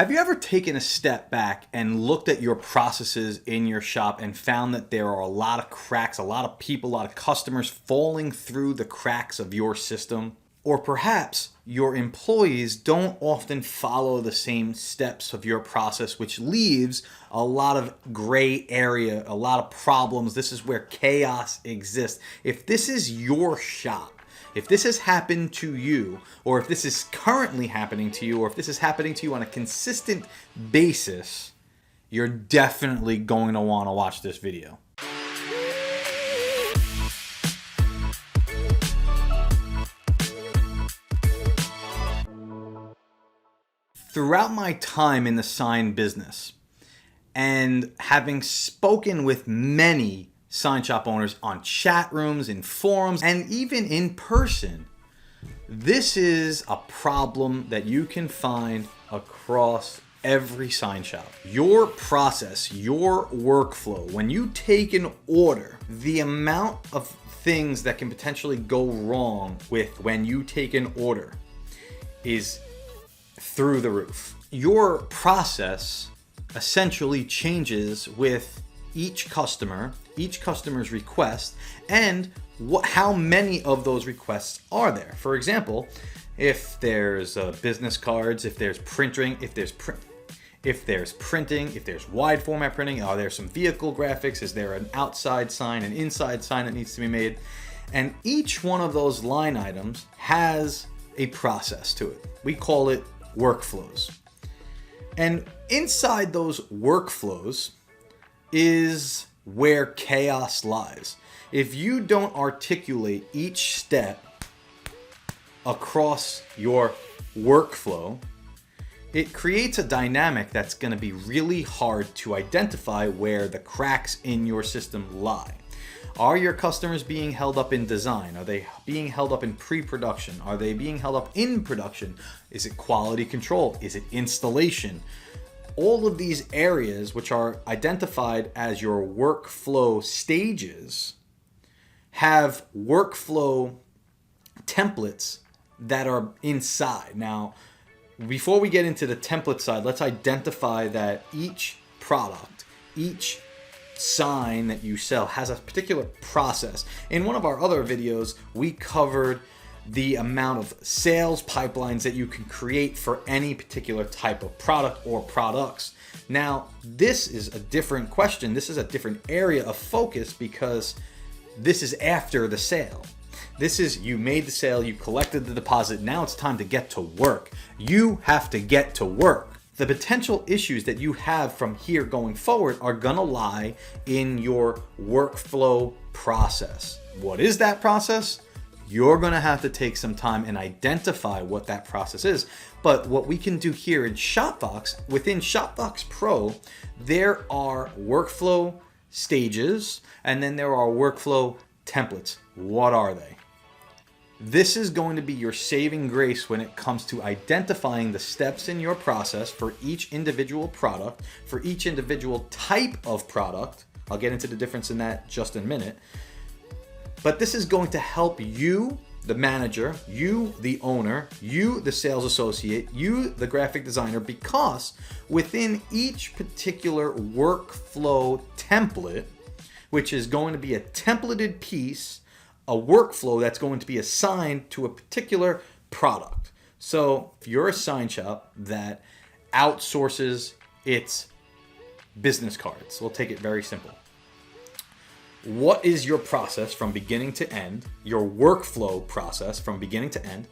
Have you ever taken a step back and looked at your processes in your shop and found that there are a lot of cracks, a lot of people, a lot of customers falling through the cracks of your system? Or perhaps your employees don't often follow the same steps of your process, which leaves a lot of gray area, a lot of problems. This is where chaos exists. If this is your shop, if this has happened to you, or if this is currently happening to you, or if this is happening to you on a consistent basis, you're definitely going to want to watch this video. Throughout my time in the sign business, and having spoken with many sign shop owners on chat rooms, in forums, and even in person, this is a problem that you can find across every sign shop. Your process, your workflow, when you take an order, the amount of things that can potentially go wrong with when you take an order is through the roof. Your process essentially changes with each customer's request, and how many of those requests are there. For example, if there's business cards, if there's printing, if there's printing, if there's wide format printing, are there some vehicle graphics? Is there an outside sign, an inside sign that needs to be made? And each one of those line items has a process to it. We call it workflows. And inside those workflows is where chaos lies. If you don't articulate each step across your workflow, it creates a dynamic that's going to be really hard to identify where the cracks in your system lie. Are your customers being held up in design? Are they being held up in pre-production? Are they being held up in production? Is it quality control? Is it installation? All of these areas, which are identified as your workflow stages, have workflow templates that are inside. Now, before we get into the template side, let's identify that each product, each sign that you sell has a particular process. In one of our other videos, we covered the amount of sales pipelines that you can create for any particular type of product or products. Now, this is a different question. This is a different area of focus because this is after the sale. This is, you made the sale, you collected the deposit, now it's time to get to work. You have to get to work. The potential issues that you have from here going forward are gonna lie in your workflow process. What is that process? You're gonna have to take some time and identify what that process is. But what we can do here in ShopVOX, within ShopVOX Pro, there are workflow stages and then there are workflow templates. What are they? This is going to be your saving grace when it comes to identifying the steps in your process for each individual product, for each individual type of product. I'll get into the difference in that just in a minute. But this is going to help you, the manager, you, the owner, you, the sales associate, you, the graphic designer, because within each particular workflow template, which is going to be a templated piece, a workflow that's going to be assigned to a particular product. So if you're a sign shop that outsources its business cards, we'll take it very simple. What is your process from beginning to end, your workflow process from beginning to end,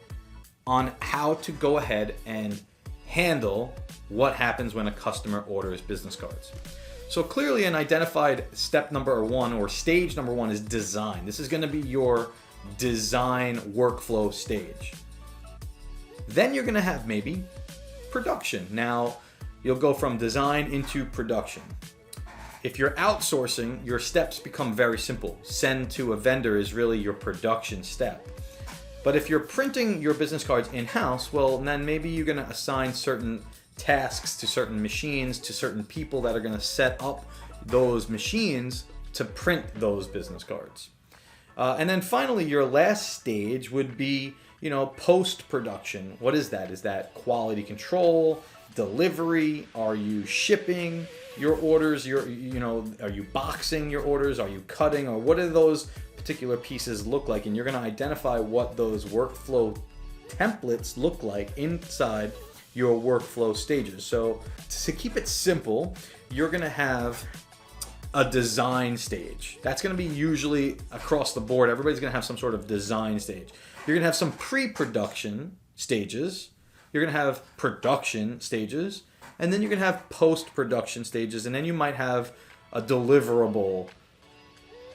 on how to go ahead and handle what happens when a customer orders business cards? So clearly an identified step number one or stage number one is design. This is going to be your design workflow stage. Then you're going to have maybe production. Now you'll go from design into production. If you're outsourcing, your steps become very simple. Send to a vendor is really your production step. But if you're printing your business cards in-house, well, then maybe you're going to assign certain tasks to certain machines, to certain people that are going to set up those machines to print those business cards. And then finally, your last stage would be, post-production. What is that? Is that quality control, delivery? Are you shipping your orders? Are you boxing your orders? Are you cutting? Or what do those particular pieces look like? And you're going to identify what those workflow templates look like inside your workflow stages. So to keep it simple, you're going to have a design stage. That's going to be usually across the board. Everybody's going to have some sort of design stage. You're going to have some pre-production stages. You're going to have production stages. And then you're going to have post-production stages. And then you might have a deliverable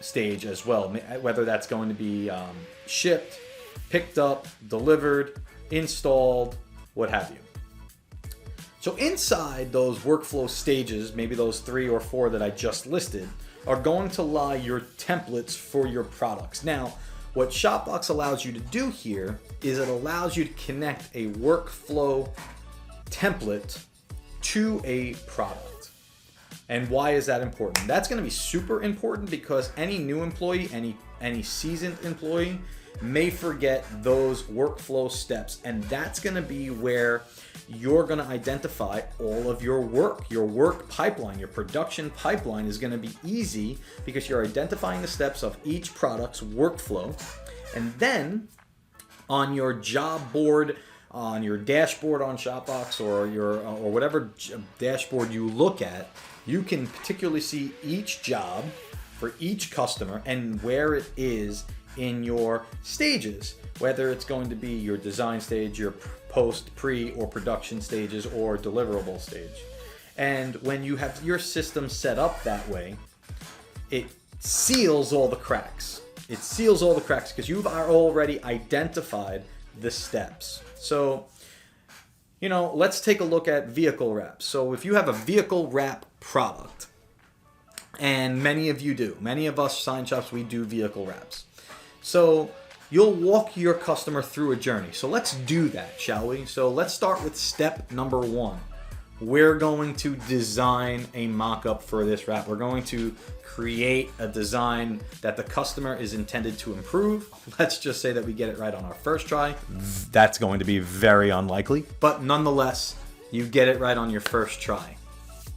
stage as well, whether that's going to be shipped, picked up, delivered, installed, what have you. So inside those workflow stages, maybe those 3 or 4 that I just listed, are going to lie your templates for your products. Now, what ShopVOX allows you to do here is it allows you to connect a workflow template to a product. And why is that important? That's going to be super important because any new employee, any seasoned employee may forget those workflow steps, and that's going to be where you're going to identify all of your work pipeline. Your production pipeline is going to be easy because you're identifying the steps of each product's workflow. And then on your job board, on your dashboard on ShopVOX or whatever dashboard you look at, you can particularly see each job for each customer and where it is in your stages, whether it's going to be your design stage, your post, pre, or production stages, or deliverable stage. And when you have your system set up that way, it seals all the cracks. It seals all the cracks because you've already identified the steps. So, let's take a look at vehicle wraps. So if you have a vehicle wrap product, and many of you do, many of us sign shops, we do vehicle wraps. So you'll walk your customer through a journey. So let's do that, shall we? So let's start with step number 1. We're going to design a mock-up for this wrap. We're going to create a design that the customer is intended to improve. Let's just say that we get it right on our first try. That's going to be very unlikely, but nonetheless, you get it right on your first try.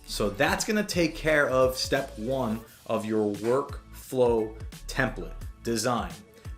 So that's going to take care of step 1 of your workflow template design.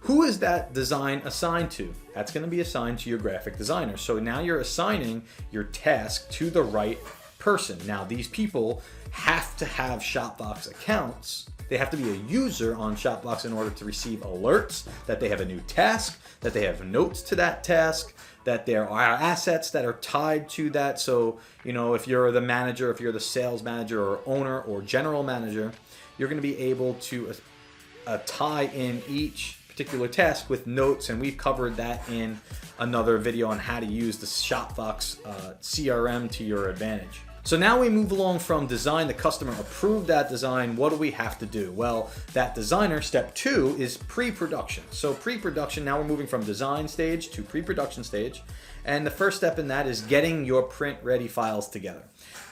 Who is that design assigned to? That's going to be assigned to your graphic designer. So now you're assigning your task to the right person. Now these people have to have ShopVOX accounts. They have to be a user on ShopVOX in order to receive alerts that they have a new task, that they have notes to that task, that there are assets that are tied to that. So, if you're the manager, if you're the sales manager or owner or general manager, you're going to be able to tie in each particular task with notes, and we've covered that in another video on how to use the ShopVOX CRM to your advantage. So now we move along from design. The customer approved that design. What do we have to do? Well, that designer, step 2, is pre-production. So pre-production, now we're moving from design stage to pre-production stage. And the first step in that is getting your print-ready files together.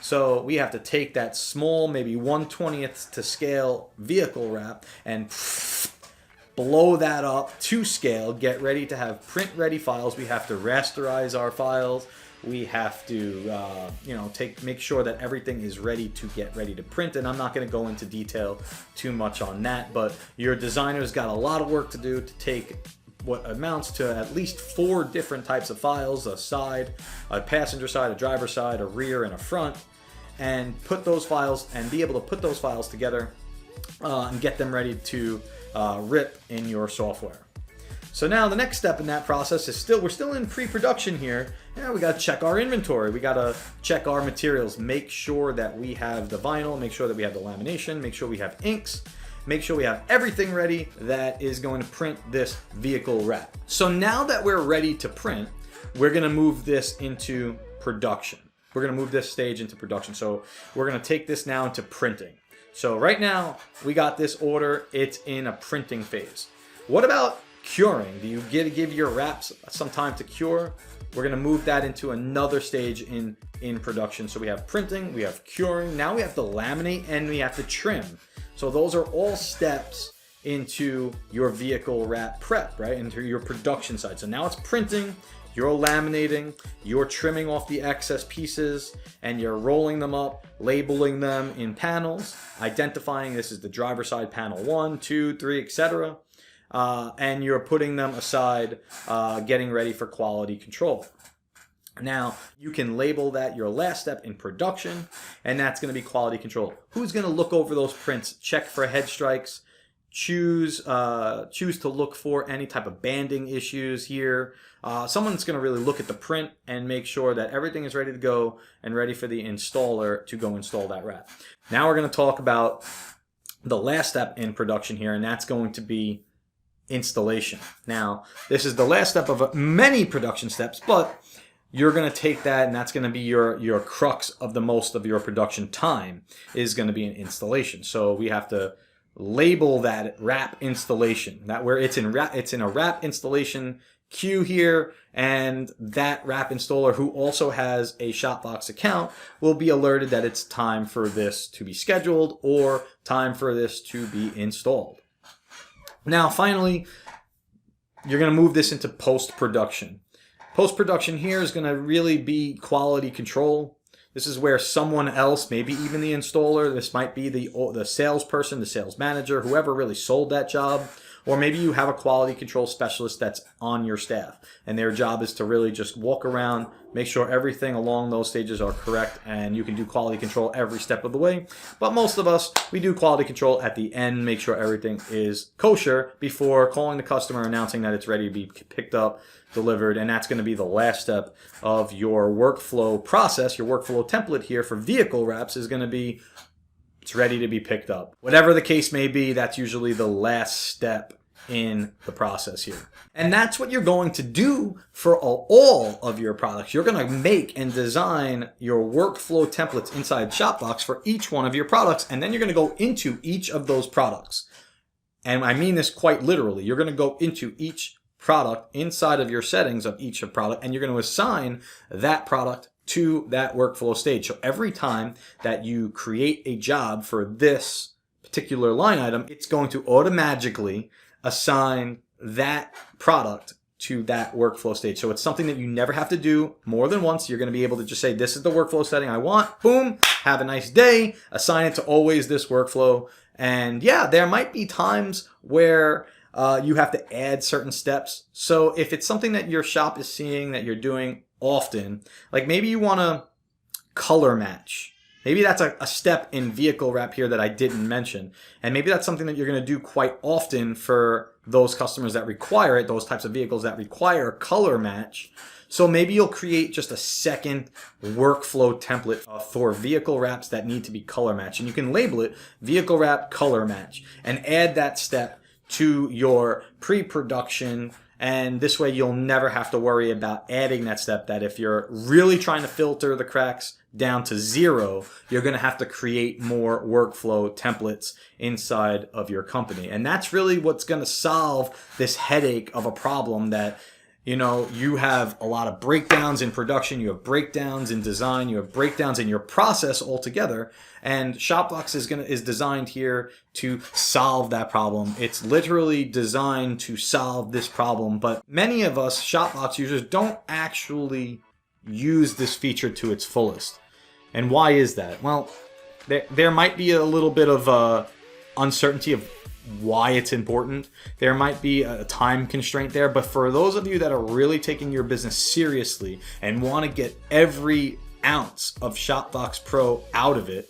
So we have to take that small, maybe 1/20th to scale vehicle wrap and blow that up to scale, get ready to have print-ready files. We have to rasterize our files. We have to, make sure that everything is ready to print. And I'm not going to go into detail too much on that, but your designer's got a lot of work to do to take what amounts to at least 4 different types of files: a side, a passenger side, a driver side, a rear, and a front, and put those files and be able to put those files together and get them ready to rip in your software. So now the next step in that process is we're still in pre-production here. Yeah, we got to check our inventory. We got to check our materials, make sure that we have the vinyl, make sure that we have the lamination, make sure we have inks, make sure we have everything ready that is going to print this vehicle wrap. So now that we're ready to print, we're going to move this into production. We're going to move this stage into production. So we're going to take this now into printing. So right now we got this order. It's in a printing phase. What about curing? Do you give your wraps some time to cure? We're going to move that into another stage in production. So we have printing, we have curing, now we have to laminate, and we have to trim. So those are all steps into your vehicle wrap prep, right? Into your production side. So now it's printing, you're laminating, you're trimming off the excess pieces, and you're rolling them up, labeling them in panels, identifying this is the driver's side panel 1, 2, 3, etc. And you're putting them aside, getting ready for quality control. Now, you can label that your last step in production, and that's going to be quality control. Who's going to look over those prints, check for head strikes, choose to look for any type of banding issues here. Someone's going to really look at the print and make sure that everything is ready to go and ready for the installer to go install that wrap. Now we're going to talk about the last step in production here, and that's going to be installation. Now, this is the last step of many production steps, but you're going to take that, and that's going to be your crux of the most of your production time is going to be an installation. So we have to label that wrap installation, that where it's in a wrap installation queue here, and that wrap installer who also has a ShopVOX account will be alerted that it's time for this to be scheduled or time for this to be installed. Now, finally, you're going to move this into post-production. Post-production here is going to really be quality control. This is where someone else, maybe even the installer, this might be the salesperson, the sales manager, whoever really sold that job, or maybe you have a quality control specialist that's on your staff, and their job is to really just walk around, make sure everything along those stages are correct, and you can do quality control every step of the way. But most of us, we do quality control at the end, make sure everything is kosher before calling the customer, announcing that it's ready to be picked up, delivered, and that's going to be the last step of your workflow process. Your workflow template here for vehicle wraps is going to be it's ready to be picked up. Whatever the case may be, that's usually the last step in the process here. And that's what you're going to do for all of your products. You're going to make and design your workflow templates inside ShopVOX for each one of your products, and then you're going to go into each of those products. And I mean this quite literally. You're going to go into each product inside of your settings of each product, and you're going to assign that product to that workflow stage. So every time that you create a job for this particular line item, it's going to automatically assign that product to that workflow stage. So it's something that you never have to do more than once. You're going to be able to just say, this is the workflow setting I want. Boom. Have a nice day. Assign it to always this workflow. And yeah, there might be times where you have to add certain steps. So if it's something that your shop is seeing that you're doing often, like maybe you want to color match. Maybe that's a step in vehicle wrap here that I didn't mention. And maybe that's something that you're going to do quite often for those customers that require it, those types of vehicles that require color match. So maybe you'll create just a second workflow template for vehicle wraps that need to be color matched. And you can label it vehicle wrap color match and add that step to your pre-production, and this way you'll never have to worry about adding that step, that if you're really trying to filter the cracks down to 0, you're going to have to create more workflow templates inside of your company. And that's really what's going to solve this headache of a problem that, you know, you have a lot of breakdowns in production, you have breakdowns in design, you have breakdowns in your process altogether. And ShopVOX is designed here to solve that problem. It's literally designed to solve this problem, but many of us ShopVOX users don't actually use this feature to its fullest. And why is that? Well, there might be a little bit of uncertainty of why it's important. There might be a time constraint there, but for those of you that are really taking your business seriously and want to get every ounce of ShopVOX Pro out of it,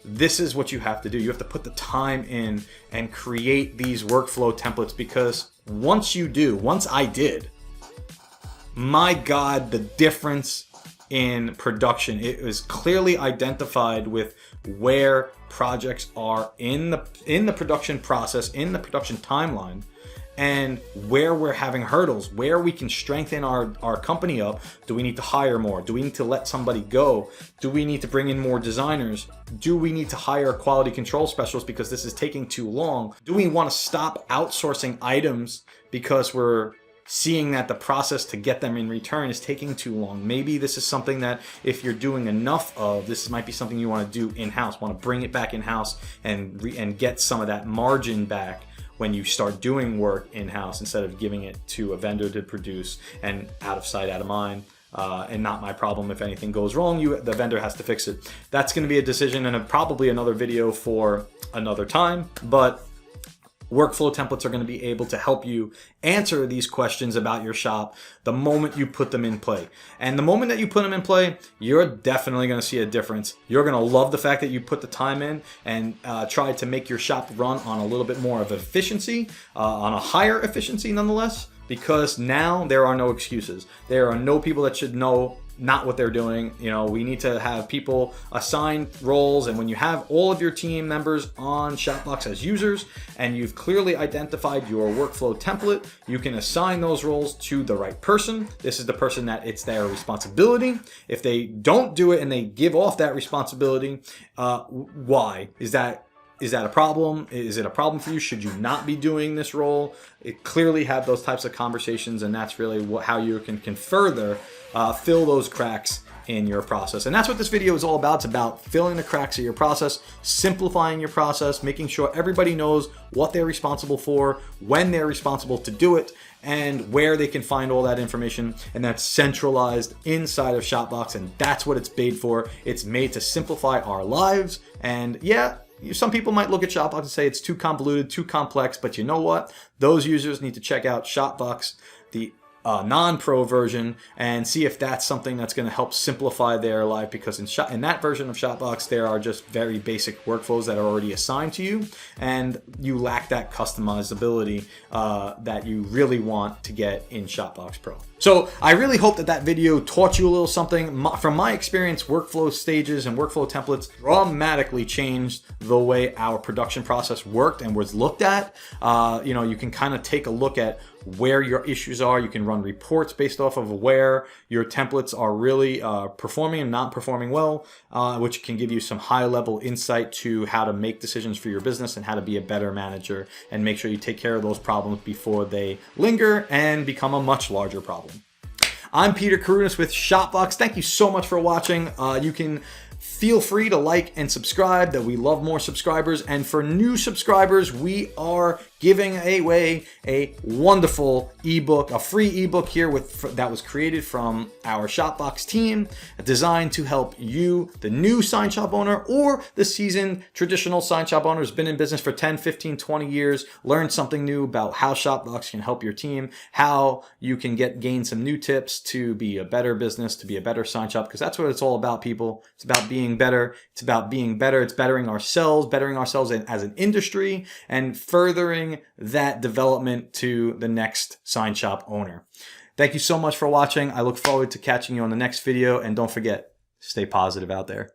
this is what you have to do. You have to put the time in and create these workflow templates, because once I did, my God, the difference in production. It was clearly identified with where projects are in the production process, in the production timeline, and where we're having hurdles, where we can strengthen our company up. Do we need to hire more? Do we need to let somebody go? Do we need to bring in more designers? Do we need to hire a quality control specialist because this is taking too long? Do we want to stop outsourcing items because we're seeing that the process to get them in return is taking too long? Maybe this is something that if you're doing enough of, this might be something you want to do in-house, want to bring it back in-house and get some of that margin back when you start doing work in-house instead of giving it to a vendor to produce, and out of sight, out of mind. And not my problem. If anything goes wrong, the vendor has to fix it. That's going to be a decision and probably another video for another time. But workflow templates are going to be able to help you answer these questions about your shop the moment you put them in play. And the moment that you put them in play, you're definitely going to see a difference. You're going to love the fact that you put the time in and try to make your shop run on a little bit more of efficiency, on a higher efficiency nonetheless, because now there are no excuses. There are no people that should know not what they're doing. You know, we need to have people assign roles, and when you have all of your team members on ShopVOX as users and you've clearly identified your workflow template, you can assign those roles to the right person. This is the person that it's their responsibility. If they don't do it and they give off that responsibility, why? Is that a problem? Is it a problem for you? Should you not be doing this role? Clearly have those types of conversations, and that's really how you can further fill those cracks in your process. And that's what this video is all about. It's about filling the cracks of your process, simplifying your process, making sure everybody knows what they're responsible for, when they're responsible to do it, and where they can find all that information. And that's centralized inside of ShopVOX, and that's what it's made for. It's made to simplify our lives. And yeah, some people might look at ShopVOX and say it's too convoluted, too complex, but you know what? Those users need to check out ShopVOX, the non-pro version, and see if that's something that's going to help simplify their life, because in that version of ShopVOX, there are just very basic workflows that are already assigned to you, and you lack that customizability that you really want to get in ShopVOX Pro. So I really hope that video taught you a little something. From my experience, workflow stages and workflow templates dramatically changed the way our production process worked and was looked at. You know, you can kind of take a look at where your issues are. You can run reports based off of where your templates are really performing and not performing well, which can give you some high-level insight to how to make decisions for your business and how to be a better manager and make sure you take care of those problems before they linger and become a much larger problem. I'm Peter Karunas with ShopVOX. Thank you so much for watching. You can feel free to like and subscribe, that we love more subscribers. And for new subscribers, we are giving away a wonderful ebook, a free ebook here that was created from our ShopVOX team, designed to help you, the new sign shop owner or the seasoned traditional sign shop owner who's been in business for 10, 15, 20 years, learn something new about how ShopVOX can help your team, how you can gain some new tips to be a better business, to be a better sign shop, because that's what it's all about, people. It's about being better. It's about being better. It's bettering ourselves as an industry, and furthering that development to the next sign shop owner. Thank you so much for watching. I look forward to catching you on the next video, and don't forget, stay positive out there.